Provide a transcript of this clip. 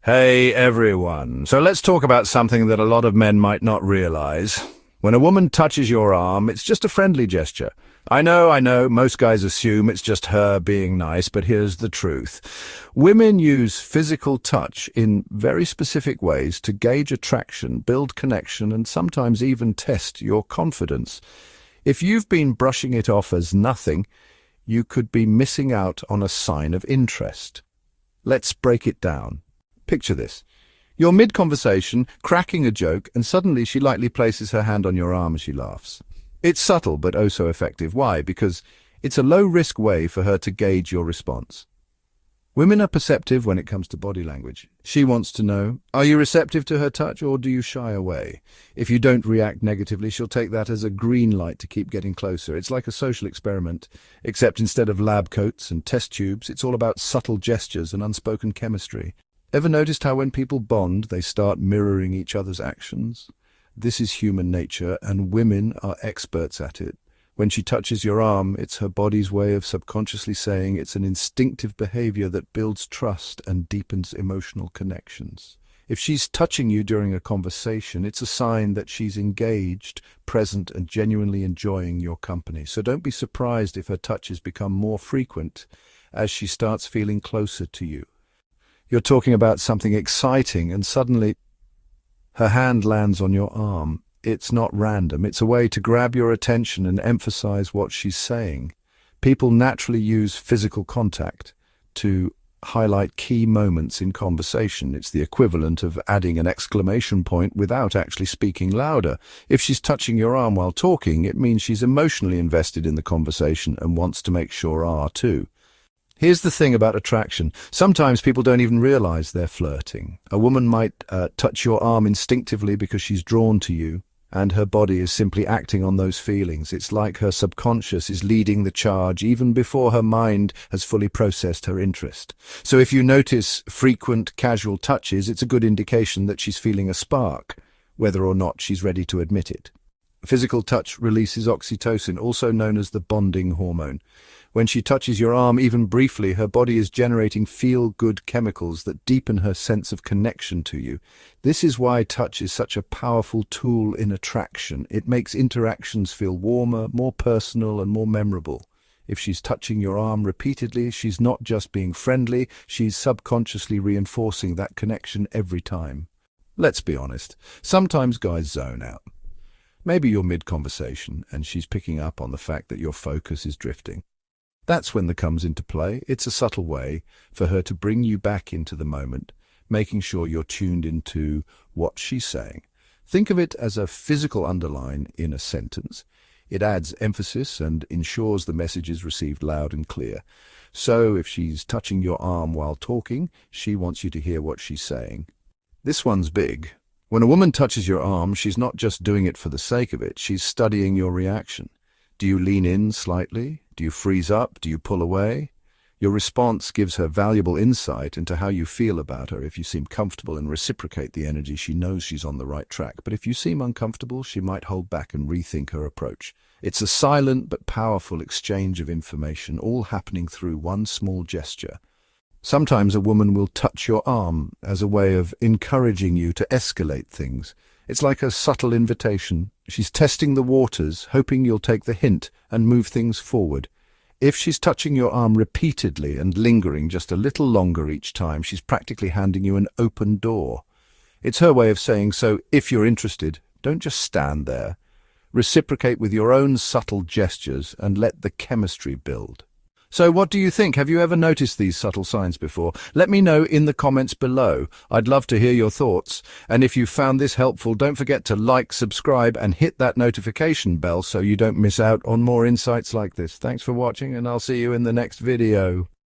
Hey everyone. So let's talk about something that a lot of men might not realize. When a woman touches your arm, it's just a friendly gesture. I know, most guys assume it's just her being nice, but here's the truth. Women use physical touch in very specific ways to gauge attraction, build connection, and sometimes even test your confidence. If you've been brushing it off as nothing, you could be missing out on a sign of interest. Let's break it down. Picture this. You're mid-conversation, cracking a joke, and suddenly she lightly places her hand on your arm as she laughs. It's subtle, but oh so effective. Why? Because it's a low-risk way for her to gauge your response. Women are perceptive when it comes to body language. She wants to know, are you receptive to her touch or do you shy away? If you don't react negatively, she'll take that as a green light to keep getting closer. It's like a social experiment, except instead of lab coats and test tubes, it's all about subtle gestures and unspoken chemistry. Ever noticed how when people bond, they start mirroring each other's actions? This is human nature, and women are experts at it. When she touches your arm, it's her body's way of subconsciously saying it's an instinctive behavior that builds trust and deepens emotional connections. If she's touching you during a conversation, it's a sign that she's engaged, present, and genuinely enjoying your company. So don't be surprised if her touches become more frequent as she starts feeling closer to you. You're talking about something exciting, and suddenly her hand lands on your arm. It's not random. It's a way to grab your attention and emphasize what she's saying. People naturally use physical contact to highlight key moments in conversation. It's the equivalent of adding an exclamation point without actually speaking louder. If she's touching your arm while talking, it means she's emotionally invested in the conversation and wants to make sure are too. Here's the thing about attraction. Sometimes people don't even realize they're flirting. A woman might touch your arm instinctively because she's drawn to you, and her body is simply acting on those feelings. It's like her subconscious is leading the charge even before her mind has fully processed her interest. So if you notice frequent casual touches, it's a good indication that she's feeling a spark, whether or not she's ready to admit it. Physical touch releases oxytocin, also known as the bonding hormone. When she touches your arm, even briefly, her body is generating feel-good chemicals that deepen her sense of connection to you. This is why touch is such a powerful tool in attraction. It makes interactions feel warmer, more personal, and more memorable. If she's touching your arm repeatedly, she's not just being friendly, she's subconsciously reinforcing that connection every time. Let's be honest, sometimes guys zone out. Maybe you're mid-conversation and she's picking up on the fact that your focus is drifting. That's when the comes into play. It's a subtle way for her to bring you back into the moment, making sure you're tuned into what she's saying. Think of it as a physical underline in a sentence. It adds emphasis and ensures the message is received loud and clear. So if she's touching your arm while talking, she wants you to hear what she's saying. This one's big. When a woman touches your arm, she's not just doing it for the sake of it, she's studying your reaction. Do you lean in slightly? Do you freeze up? Do you pull away? Your response gives her valuable insight into how you feel about her. If you seem comfortable and reciprocate the energy, she knows she's on the right track. But if you seem uncomfortable, she might hold back and rethink her approach. It's a silent but powerful exchange of information, all happening through one small gesture. Sometimes a woman will touch your arm as a way of encouraging you to escalate things. It's like a subtle invitation. She's testing the waters, hoping you'll take the hint and move things forward. If she's touching your arm repeatedly and lingering just a little longer each time, she's practically handing you an open door. It's her way of saying, so if you're interested, don't just stand there. Reciprocate with your own subtle gestures and let the chemistry build. So what do you think? Have you ever noticed these subtle signs before? Let me know in the comments below. I'd love to hear your thoughts. And if you found this helpful, don't forget to like, subscribe, and hit that notification bell so you don't miss out on more insights like this. Thanks for watching, and I'll see you in the next video.